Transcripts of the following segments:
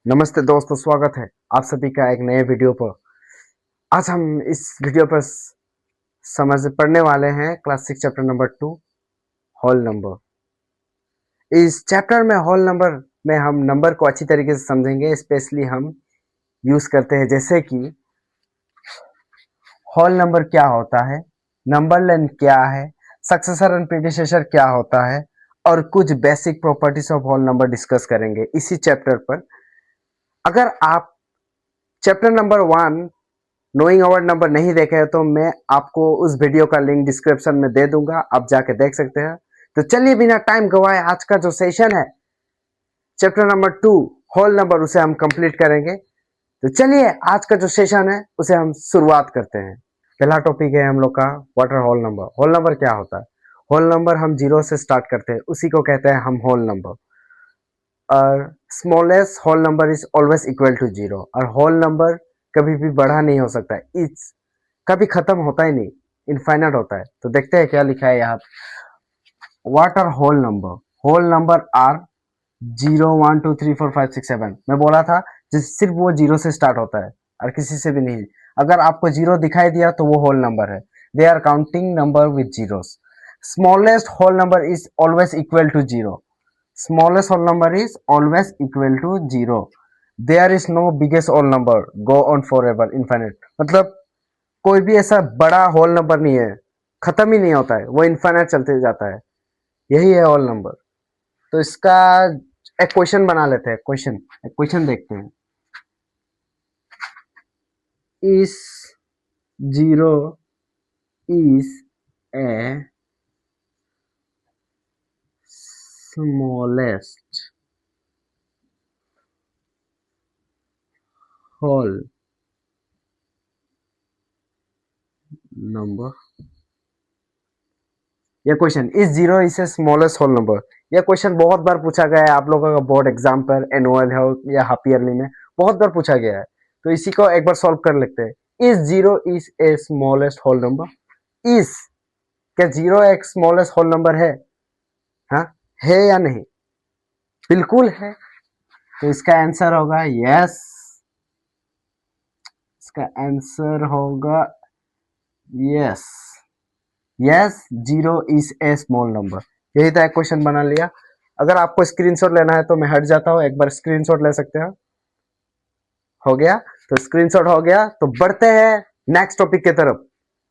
नमस्ते दोस्तों, स्वागत है आप सभी का एक नए वीडियो पर। आज हम इस वीडियो पर समझ पढ़ने वाले हैं class 6 chapter number 2 whole number. इस चैप्टर में होल नंबर में हम नंबर को अच्छी तरीके से समझेंगे। स्पेशली हम यूज करते हैं जैसे कि होल नंबर क्या होता है, नंबर लेंथ क्या है, सक्सेसर एंड प्रीडिसेसर क्या होता है और कुछ basic properties of whole number discuss करेंगे इसी चैप्टर पर। अगर आप chapter number 1 knowing our number नहीं देखे हैं तो मैं आपको उस वीडियो का लिंक डिस्क्रिप्शन में दे दूंगा, आप जाके देख सकते हैं। तो चलिए बिना टाइम गवाए आज का जो सेशन है चैप्टर नंबर 2 होल नंबर उसे हम कंप्लीट करेंगे। तो चलिए आज का जो सेशन है उसे हम शुरुआत करते हैं। पहला टॉपिक है हम लोग का what are whole number. Whole number क्या होता है? होल नंबर हम जीरो से स्टार्ट करते हैं, उसी को कहते हैं हम होल नंबर। और smallest whole number is always equal to zero. और होल नंबर कभी भी बड़ा नहीं हो सकता, इट्स कभी खत्म होता ही नहीं, इनफाइनाइट होता है। तो देखते हैं क्या लिखा है यहाँ। What are whole number? Whole number are 0 1 2 3 4 5 6 7। मैं बोला था जिस सिर्फ वो जीरो से स्टार्ट होता है और किसी से भी नहीं। अगर आपको जीरो दिखाई दिया तो वो होल नंबर है। They are counting number with zeros. Smallest whole number is always equal to zero. Smallest whole number is always equal to zero. There is no biggest whole number go on forever infinite. मतलब कोई भी ऐसा बड़ा whole number नहीं है, खत्म ही नहीं होता है, वो इनफाइनाइट चलते जाता है। यही है होल नंबर। तो इसका एक क्वेश्चन बना लेते हैं। एक क्वेश्चन देखते हैं। Is zero is a smallest whole number. यह question is zero is a smallest whole number. यह क्वेश्चन बहुत बार पूछा गया है आप लोगों का बोर्ड एग्जाम पर, एनुअल हो या हाफ ईयरली में, बहुत बार पूछा गया है। तो इसी को एक बार सॉल्व कर लेते हैं। Is zero is a smallest whole number. Is क्या जीरो एक स्मॉलेस्ट होल नंबर है? हाँ, है या नहीं? बिल्कुल है। तो इसका आंसर होगा यस। इसका आंसर होगा yes. Yes, zero is A small number. यही था, एक क्वेश्चन बना लिया। अगर आपको स्क्रीनशॉट लेना है तो मैं हट जाता हूँ, एक बार स्क्रीनशॉट ले सकते हैं। हो गया, तो स्क्रीनशॉट हो गया। तो बढ़ते हैं नेक्स्ट टॉपिक की तरफ।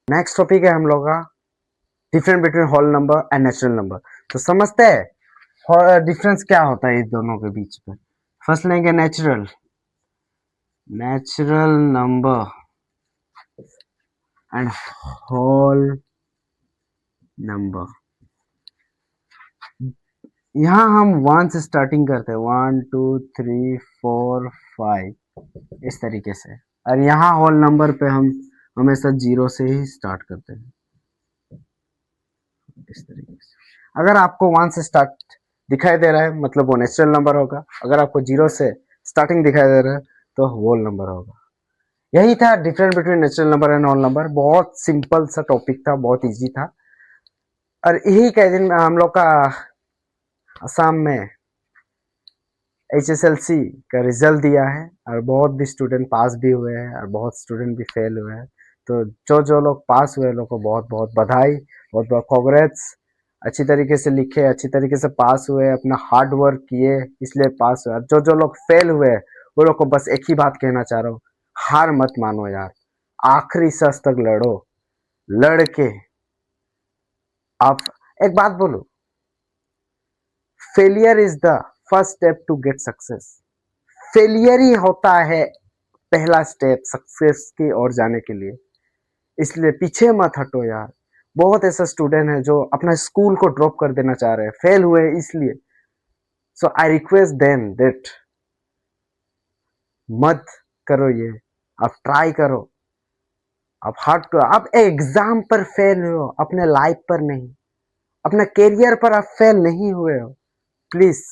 नेक्स्ट टॉपिक है हम लोग का difference between whole number and natural number. तो समझते हैं डिफरेंस क्या होता है इस दोनों के बीच में। फर्स्ट लेंगे natural natural number and whole number. यहाँ हम वन से स्टार्टिंग करते हैं, 1 2 3 4 5 इस तरीके से। और यहाँ होल नंबर पे हम हमेशा जीरो से ही स्टार्ट करते हैं, इस तरीके से। अगर आपको वन से स्टार्ट दिखाई दे रहा है मतलब वो नेचुरल नंबर होगा। अगर आपको जीरो से स्टार्टिंग दिखाई दे रहा है तो होल नंबर होगा। यही था difference between natural number and whole number. बहुत सिंपल सा टॉपिक था, बहुत इजी था। और यही कई दिन हम लोग का असम में HSLC का रिजल्ट दिया है और बहुत भी स्टूडेंट पास भी हुए हैं और बहुत स्टूडेंट भी फेल हुए हैं। तो जो जो लोग पास हुए लोग को बहुत बहुत बधाई, बहुत बहुत कांग्रेट्स। अच्छी तरीके से लिखे, अच्छी तरीके से पास हुए, अपना हार्ड वर्क किए इसलिए पास हुए। और जो जो लोग फेल हुए वो लोग को बस एक ही बात कहना चाह रहा हूँ, हार मत मानो यार, आखिरी सांस तक लड़ो। लड़के आप एक बात बोलो, failure is the first step to get success. Failure ही होता है पहला स्टेप सक्सेस की ओर जाने के लिए। इसलिए पीछे मत हटो यार। बहुत ऐसा स्टूडेंट है जो अपना स्कूल को ड्रॉप कर देना चाह रहे हैं, फेल हुए इसलिए। सो आई रिक्वेस्ट देम दैट मत करो ये, आप ट्राई करो, आप हार्ड करो। आप एग्जाम पर फेल हो, अपने लाइफ पर नहीं, अपने कैरियर पर आप फेल नहीं हुए हो। प्लीज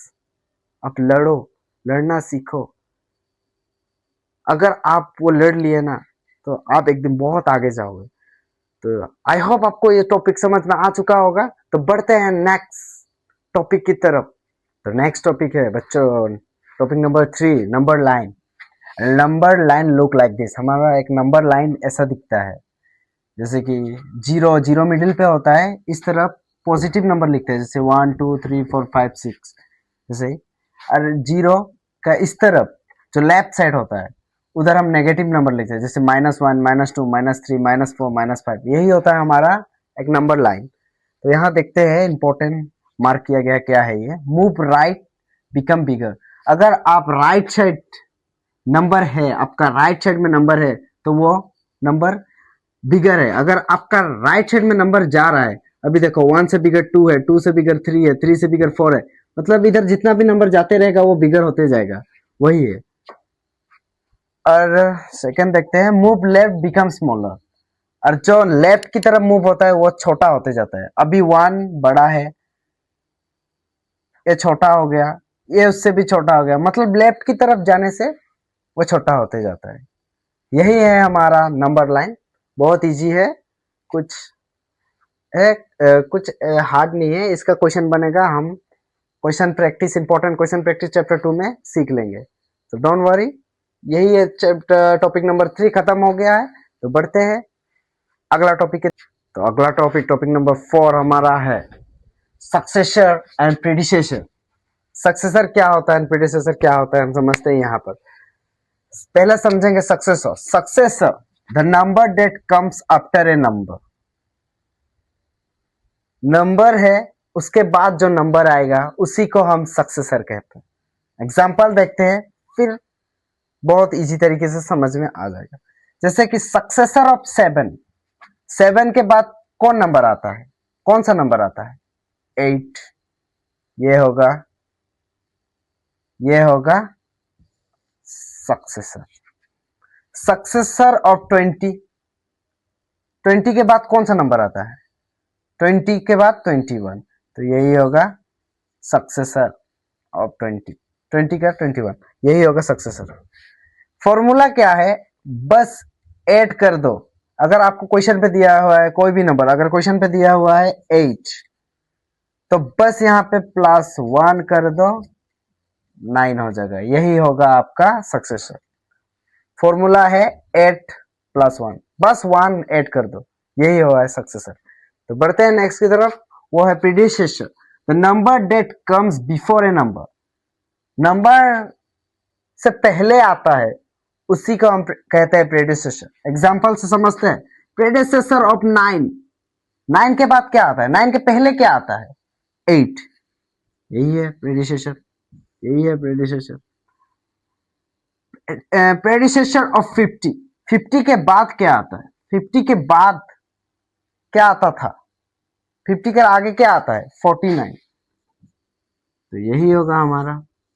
आप लड़ो, लड़ना सीखो। अगर आप वो लड़ लिए ना तो आप एक दिन बहुत आगे जाओगे। तो आई होप आपको ये टॉपिक समझ में आ चुका होगा। तो बढ़ते हैं नेक्स्ट टॉपिक की तरफ। तो नेक्स्ट टॉपिक है बच्चों topic number 3, number line. Number line look like this, हमारा एक नंबर लाइन ऐसा दिखता है, जैसे कि जीरो, जीरो मिडिल पे होता है, इस तरफ पॉजिटिव नंबर लिखते हैं, जैसे 1 2 3 4 5 6 जैसे ही। और जीरो का इस तरफ जो लेफ्ट साइड होता है, उधर हम नेगेटिव नंबर लिखते हैं, जैसे -1 -2 -3 -4 -5, यही होता है हमारा एक नंबर लाइन। तो यहाँ देखते हैं, इंपॉर्टेंट मार्क किया गया क्या है ये, मूव राइट बिकम बिगर। अगर आप राइट साइड नंबर है, आपका राइट साइड में नंबर है, तो वो नंबर बिगर है। अगर आपका राइट साइड में नंबर जा रहा है, अभी देखो 1 से बिगर 2 है, 2 से बिगर 3 है, 3 से बिगर 4 है, मतलब इधर जितना भी नंबर जाते रहेगा वो बिगर होते जाएगा, वही है। और सेकंड देखते हैं, मूव लेफ्ट बिकम स्मॉलर। और जो लेफ्ट की तरफ मूव होता है वो छोटा होते जाता है। अभी 1 बड़ा है, ये छोटा हो गया, ये उससे भी छोटा हो गया, मतलब लेफ्ट की तरफ जाने से वो छोटा होते जाता है। यही है हमारा नंबर लाइन। बहुत इजी है, कुछ है कुछ हार्ड नहीं है। इसका क्वेश्चन बनेगा, हम question practice, important question practice chapter 2 में सीख लेंगे, तो डोंट वरी। यही है चैप्टर, टॉपिक नंबर 3 खत्म हो गया है। तो बढ़ते हैं अगला टॉपिक। तो अगला टॉपिक, टॉपिक नंबर 4 हमारा है सक्सेसर एंड प्रेडिसेसर। सक्सेसर क्या होता है एंड प्रेडिसेसर क्या होता है, हम समझते हैं यहाँ पर। पहले समझेंगे successor. Successor, the number that comes after a number. Number है, उसके बाद जो नंबर आएगा उसी को हम सक्सेसर कहते हैं। एग्जाम्पल देखते हैं, फिर बहुत इजी तरीके से समझ में आ जाएगा। जैसे कि सक्सेसर ऑफ 7, 7 के बाद कौन नंबर आता है, कौन सा नंबर आता है, 8। ये होगा, ये होगा सक्सेसर। सक्सेसर ऑफ 20, 20 के बाद कौन सा नंबर आता है, 20 के बाद 21, तो यही होगा सक्सेसर ऑफ 20, 20 का 21, यही होगा सक्सेसर। फॉर्मूला क्या है, बस ऐड कर दो। अगर आपको क्वेश्चन पे दिया हुआ है कोई भी नंबर, अगर क्वेश्चन पे दिया हुआ है 8, तो बस यहाँ पे +1 कर दो, 9 हो जाएगा, यही होगा आपका सक्सेसर। फॉर्मूला है 8 + 1, बस 1 ऐड कर दो, यही होगा सक्सेसर। तो बढ़ते हैं नेक्स्ट की तरफ, वो है predecessor, the number that comes before A number. Number से पहले आता है, उसी को हम कहते हैं प्रेडिसेसर। एग्जांपल से समझते हैं, प्रेडिसेसर ऑफ 9, 9 के बाद क्या आता है, 9 के पहले क्या आता है, 8, यही है प्रेडिसेसर, यही है प्रेडिसेसर। प्रेडिसेसर ऑफ 50, 50 के बाद क्या आता है, 50 के बाद क्या आता था, 50 के आगे क्या आता है, 49, तो यही होगा हमारा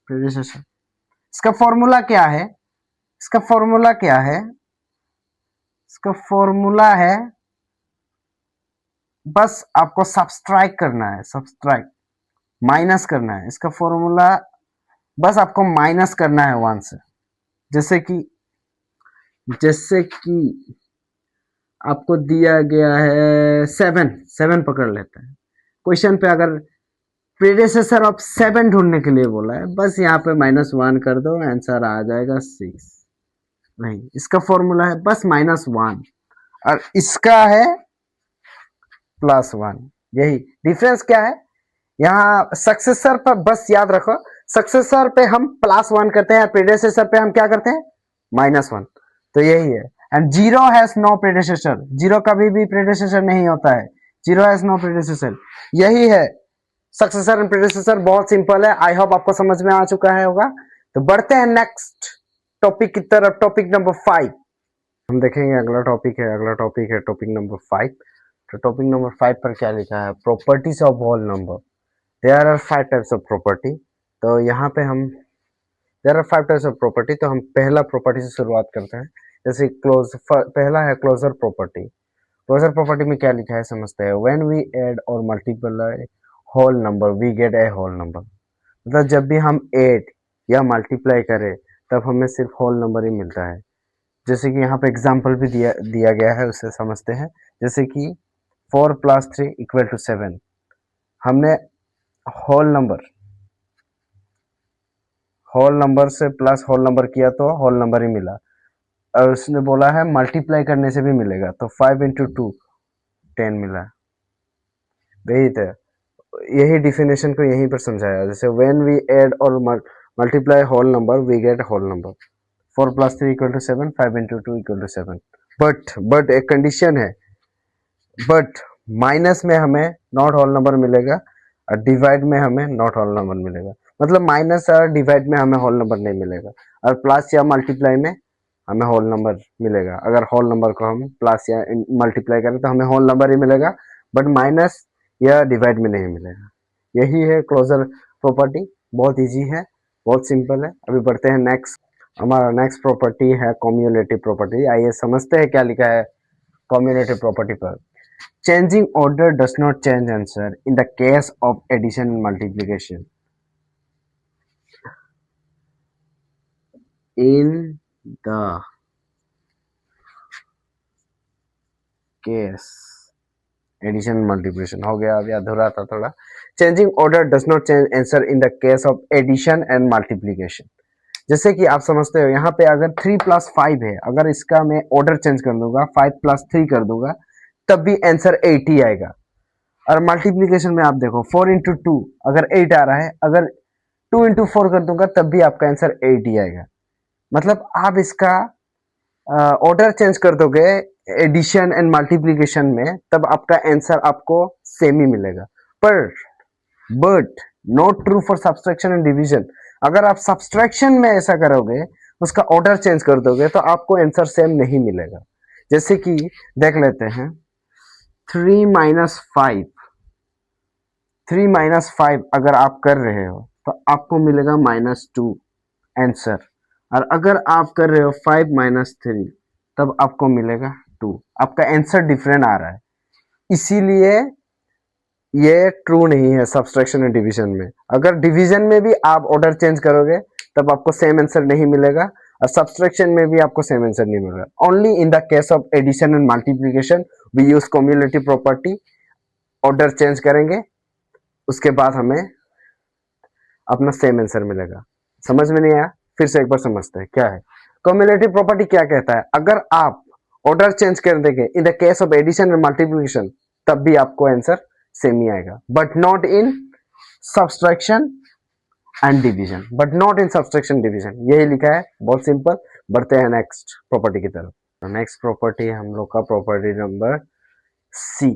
प्रेडिसेसर। इसका फॉर्मूला क्या है, इसका फॉर्मूला क्या है, इसका फॉर्मूला है, बस आपको सब्सट्रैक्ट करना है, सब्सट्रैक्ट, माइनस करना है। इसका फॉर्मूला बस आपको माइनस करना है 1 से। जैसे कि आपको दिया गया है 7, 7 पकड़ लेते हैं। क्वेश्चन पे अगर प्रेडिसेसर ऑफ 7 ढूंढने के लिए बोला है, बस यहाँ पे -1 कर दो, आंसर आ जाएगा 6। नहीं, इसका फॉर्मूला है बस -1 और इसका है +1, यही डिफरेंस। क्या है यहाँ, सक्सेसर पर बस याद रखो, सक्सेसर पे हम +1 करते हैं, प्रेडिसेसर पे हम क्या करते हैं, -1, तो यही है। And zero has no predecessor, zero कभी भी प्रेडिसेसर नहीं होता है, जीरो हैज नो प्रेडिसेसर, यही है सक्सेसर एंड प्रेडिसेसर। बहुत सिंपल है, आई होप आपको समझ में आ चुका है होगा। तो बढ़ते हैं नेक्स्ट टॉपिक की तरफ, टॉपिक नंबर 5 हम देखेंगे। अगला टॉपिक है, अगला टॉपिक है टॉपिक नंबर 5। तो टॉपिक नंबर 5 पर क्या लिखा है, properties of whole number. There are 5 types of property. तो यहाँ पे हम, there are 5 types of property, तो हम पहला प्रॉपर्टी से शुरुआत करते हैं। जैसे पहला है क्लोजर प्रॉपर्टी। क्लोजर प्रॉपर्टी में क्या लिखा है समझते हैं, व्हेन वी ऐड और multiply whole number we get a whole number. मतलब जब भी हम ऐड या मल्टीप्लाई करें तब हमें सिर्फ होल नंबर ही मिलता है। जैसे कि यहाँ पे एग्जाम्पल भी दिया गया है, उससे समझते हैं। जैसे कि 4 + 3 = 7, हमने होल होल नंबर से प्लस होल नंबर किया तो होल नंबर ही मिला, और उसने बोला है मल्टीप्लाई करने से भी मिलेगा, तो 5 × 2 10 मिला। वही था, यही डिफिनेशन को यहीं पर समझाया, जैसे व्हेन वी ऐड और multiply whole number we get whole number. 4 + 3 = 7, 5 × 2 = 7। But एक कंडीशन है, बट माइनस में हमें नॉट होल नंबर मिलेगा और डिवाइड में हमें नॉट होल नंबर मिलेगा। मतलब माइनस और डिवाइड में हमें होल नंबर नहीं मिलेगा, और प्लस या मल्टीप्लाई में हमें होल नंबर मिलेगा। अगर होल नंबर को हम प्लस या मल्टीप्लाई करें तो हमें होल नंबर ही मिलेगा, बट माइनस या डिवाइड में नहीं मिलेगा। यही है क्लोजर प्रॉपर्टी, बहुत इजी है, बहुत सिंपल है। अभी बढ़ते हैं नेक्स्ट। हमारा नेक्स्ट प्रॉपर्टी है कम्युलेटिव प्रॉपर्टी। आइए समझते हैं क्या लिखा है कम्युलेटिव प्रॉपर्टी पर। Changing order does not change answer in the case of addition and multiplication. In the case addition multiplication हो गया, अभी अधूरा था थोड़ा। Changing order does not change answer in the case of addition and multiplication. जैसे कि आप समझते हो यहाँ पे अगर 3 + 5 है, अगर इसका मैं ऑर्डर चेंज कर दूंगा 5 + 3 कर दूंगा तब भी आंसर 8 ही आएगा। और मल्टीप्लिकेशन में आप देखो 4 × 2 अगर 8 आ रहा है, अगर 2 × 4 कर दूंगा तब भी आपका आंसर 8 ही आएगा। मतलब आप इसका ऑर्डर चेंज कर दोगे एडिशन एंड मल्टीप्लिकेशन में, तब आपका आंसर आपको सेम ही मिलेगा। पर but not true for subtraction and division. अगर आप सब्सट्रैक्शन में ऐसा करोगे, उसका ऑर्डर चेंज कर दोगे, तो आपको आंसर सेम नहीं मिलेगा। जैसे कि देख लेते हैं 3 - 5, 3 - 5 अगर आप कर रहे हो तो आपको मिलेगा -2 आंसर, और अगर आप कर रहे हो 5 - 3 तब आपको मिलेगा 2। आपका आंसर डिफरेंट आ रहा है, इसीलिए ये ट्रू नहीं है सब्सट्रैक्शन एंड डिवीजन में। अगर डिवीजन में भी आप ऑर्डर चेंज करोगे तब आपको सेम आंसर नहीं मिलेगा, और सब्सट्रैक्शन में भी आपको सेम आंसर नहीं मिलेगा। Only in the case of addition and multiplication we use cumulative property. Order change करेंगे, उसके बाद हमें अपना सेम आंसर मिलेगा। समझ में नहीं आया, फिर से एक बार समझते हैं क्या है कम्युलेटिव प्रॉपर्टी। क्या कहता है, अगर आप ऑर्डर चेंज कर देंगे in the case of addition and multiplication तब भी आपको आंसर सेम ही आएगा, but not in subtraction and division. But not in subtraction division, यही लिखा है, बहुत सिंपल। बढ़ते हैं नेक्स्ट प्रॉपर्टी की तरफ। नेक्स्ट प्रॉपर्टी हम लोग का प्रॉपर्टी नंबर सी।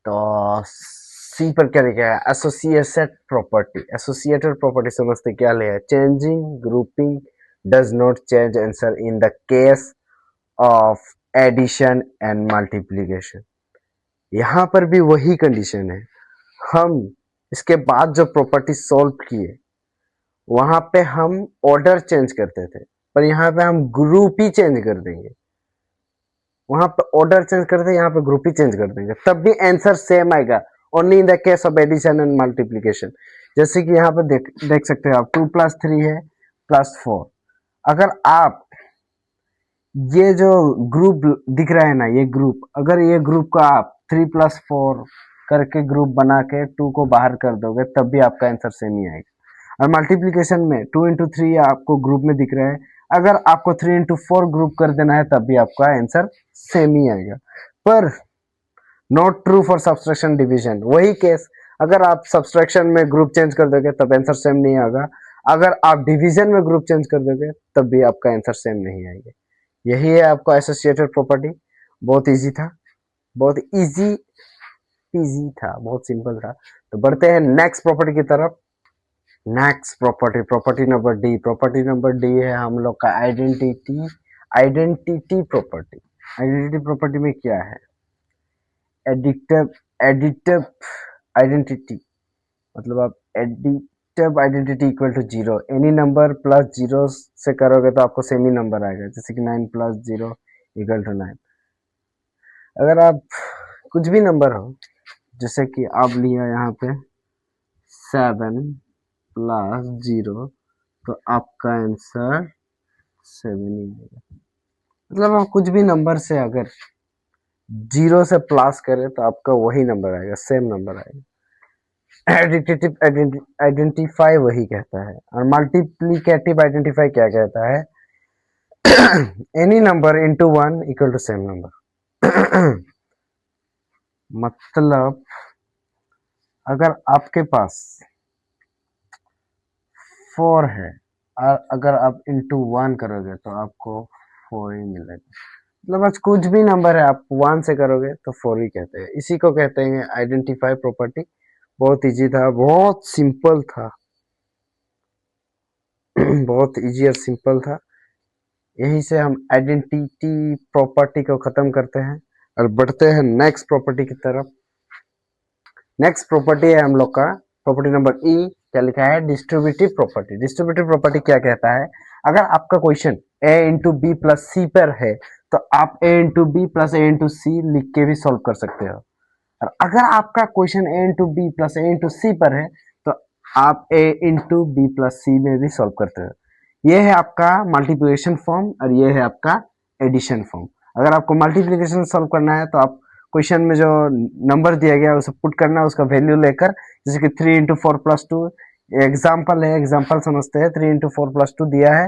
तो सी पर क्या लिखा है, एसोसिएटेड प्रॉपर्टी। एसोसिएटेड प्रॉपर्टी समझते क्या ले है, changing grouping does not change answer in the case of addition and multiplication. यहां पर भी वही कंडीशन है। हम इसके बाद जो प्रॉपर्टी सॉल्व किए वहां पे हम ऑर्डर चेंज करते थे, पर यहाँ पे हम ग्रुप ही चेंज कर देंगे। वहां पे ऑर्डर चेंज करते, यहाँ पे ग्रुप ही चेंज कर देंगे, तब भी आंसर सेम आएगा। Only in the case of addition and multiplication. जैसे कि यहाँ पे देख सकते हो आप 2 + 3 है +4। अगर आप ये जो ग्रुप दिख रहा है ना, ये ग्रुप, अगर ये ग्रुप का आप 3 + 4 करके ग्रुप बना के 2 को बाहर कर दोगे तब भी आपका आंसर सेम ही आएगा। और मल्टीप्लिकेशन में 2 × 3 आपको ग्रुप में दिख रहा है, अगर आपको 3 × 4 ग्रुप कर देना है तब भी आपका आंसर सेम ही आएगा। पर not true for subtraction division. वही केस, अगर आप सब्सट्रैक्शन में ग्रुप चेंज कर दोगे तब आंसर सेम नहीं आएगा, अगर आप डिवीजन में ग्रुप चेंज कर दोगे तब भी आपका आंसर सेम नहीं आएगा। यही है आपका एसोसिएटेड प्रॉपर्टी। बहुत इजी था, बहुत इजी इजी था, बहुत सिंपल था। तो बढ़ते हैं नेक्स्ट प्रॉपर्टी की तरफ। Next property, property number D. Property number D है हम लोग का identity. Identity property. Identity property में क्या है, एडिटिव एडिटिव आइडेंटिटी, मतलब आप additive identity equal to 0। Any number plus 0 से करोगे तो आपको सेम ही नंबर आएगा, जैसे कि 9 + 0 = 9। अगर आप कुछ भी नंबर हो, जैसे कि आप लिया यहाँ पे 7 + 0, तो आपका आंसर 7 ही आएगा। मतलब आप कुछ भी नंबर से अगर 0 से प्लस करें तो आपका वही नंबर आएगा, सेम नंबर आएगा। एडिटिव आइडेंटिफाई वही कहता है, और मल्टीप्लिकेटिव आइडेंटिफाई क्या कहता है? Any number into one equal to same number. मतलब अगर आपके पास 4 है और अगर आप इंटू 1 करोगे तो आपको 4 ही मिलेगा। मतलब आज कुछ भी नंबर है आप 1 से करोगे तो 4 ही कहते हैं। इसी को कहते हैं आइडेंटिफाई प्रॉपर्टी। बहुत इजी था, बहुत सिंपल था। बहुत इजी और सिंपल था। यहीं से हम आइडेंटिटी प्रॉपर्टी को खत्म करते हैं और बढ़ते हैं नेक्स्ट प्रॉपर्टी की तरफ। नेक्स्ट प्रॉपर्टी है हम लोग का प्रॉपर्टी नंबर ई। क्या लिखा है? Distributive property. डिस्ट्रीब्यूटिव प्रॉपर्टी क्या कहता है? अगर आपका question a into B plus C पर है तो आप a into B plus A into C लिख के भी सॉल्व कर सकते हो। और अगर आपका question a into B plus A into C पर है तो आप a into B plus C में भी सॉल्व करते हो। ये है आपका मल्टीप्लिकेशन फॉर्म और ये है आपका एडिशन फॉर्म। अगर आपको मल्टीप्लिकेशन सॉल्व करना है तो आप क्वेश्चन में जो नंबर दिया गया है उसे पुट करना है, उसका वैल्यू लेकर, जैसे कि 3 into four plus two example है, एग्जाम्पल समझते हैं। 3 इंटू फोर प्लस टू दिया है,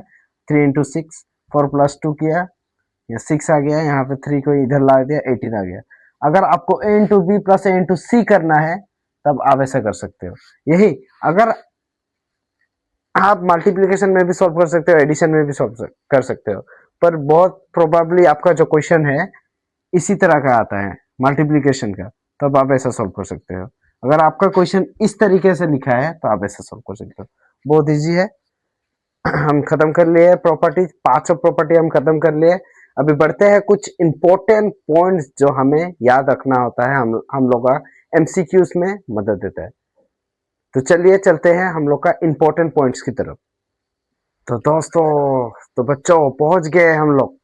3 इंटू सिक्स, 4 प्लस टू किया, या 6 आ गया, यहाँ पे 3 को इधर ला दिया, 18 आ गया। अगर आपको ए into B plus A into सी करना है तब आप ऐसा कर सकते हो। यही अगर आप मल्टीप्लिकेशन में भी सॉल्व कर सकते हो, एडिशन में भी सॉल्व कर सकते हो, पर बहुत प्रोबेबली आपका जो क्वेश्चन है इसी तरह का आता है मल्टीप्लिकेशन का, तब आप ऐसा सॉल्व कर सकते हो। अगर आपका क्वेश्चन इस तरीके से लिखा है तो आप ऐसा सॉल्व कर सकते हो। बहुत इजी है। हम खत्म कर लिए प्रॉपर्टी, 5 प्रॉपर्टी हम खत्म कर लिए। अभी बढ़ते हैं कुछ इंपॉर्टेंट पॉइंट्स जो हमें याद रखना होता है, हम लोग का एमसीक्यूज में मदद देता है। तो चलिए चलते हैं हम लोग का इंपॉर्टेंट पॉइंट्स की तरफ। तो दोस्तों, तो बच्चों, पहुंच गए हम लोग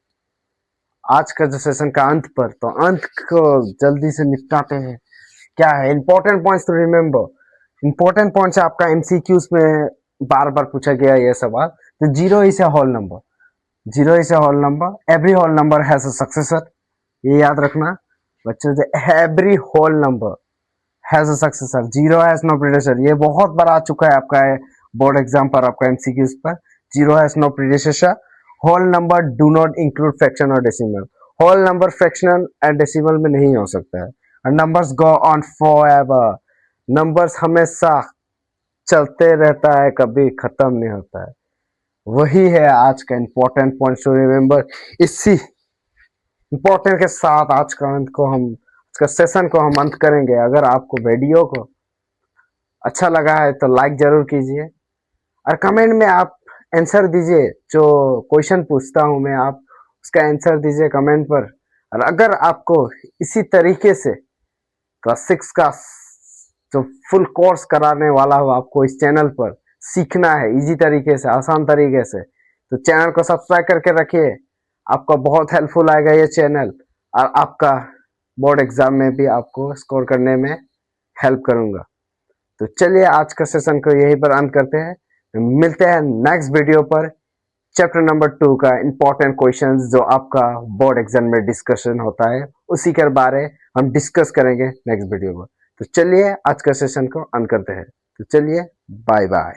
आज का जो सेशन का अंत पर। तो अंत को जल्दी से निपटाते हैं। क्या है important points to remember? Important points आपका एमसीक्यूज में बार बार पूछा गया ये सवाल। तो zero is a whole number. Zero is a whole number. Every whole number has a successor. ये याद रखना बच्चों। Every whole number has a successor. Zero has no predecessor. ये बहुत बार आ चुका है आपका बोर्ड एग्जाम पर, आपका एमसीक्यूज पर। Zero has no predecessor. Whole number do not include fraction और decimal. Whole number fractional and decimal में नहीं हो सकता है। and numbers go on forever। Numbers हमेशा चलते रहता है, कभी खत्म नहीं होता है। वही है आज का इंपॉर्टेंट पॉइंट टू रिमेम्बर। इसी इंपॉर्टेंट के साथ आज का सेशन को हम अंत करेंगे। अगर आपको वीडियो को अच्छा लगा है तो लाइक जरूर कीजिए और कमेंट में आप आंसर दीजिए। जो क्वेश्चन पूछता हूं मैं, आप उसका आंसर दीजिए कमेंट पर। और अगर आपको इसी तरीके से क्लास 6 का जो फुल कोर्स कराने वाला हो आपको इस चैनल पर सीखना है इजी तरीके से, आसान तरीके से, तो चैनल को सब्सक्राइब करके रखिए। आपका बहुत हेल्पफुल आएगा ये चैनल, और आपका बोर्ड एग्जाम में भी आपको स्कोर करने में हेल्प करूंगा। तो चलिए आज का सेशन को यहीं पर अंत करते हैं। मिलते हैं नेक्स्ट वीडियो पर चैप्टर नंबर 2 का इंपॉर्टेंट क्वेश्चंस जो आपका बोर्ड एग्जाम में डिस्कशन होता है, उसी के बारे हम डिस्कस करेंगे नेक्स्ट वीडियो में। तो चलिए आज का सेशन को अंत करते हैं। तो चलिए बाय बाय।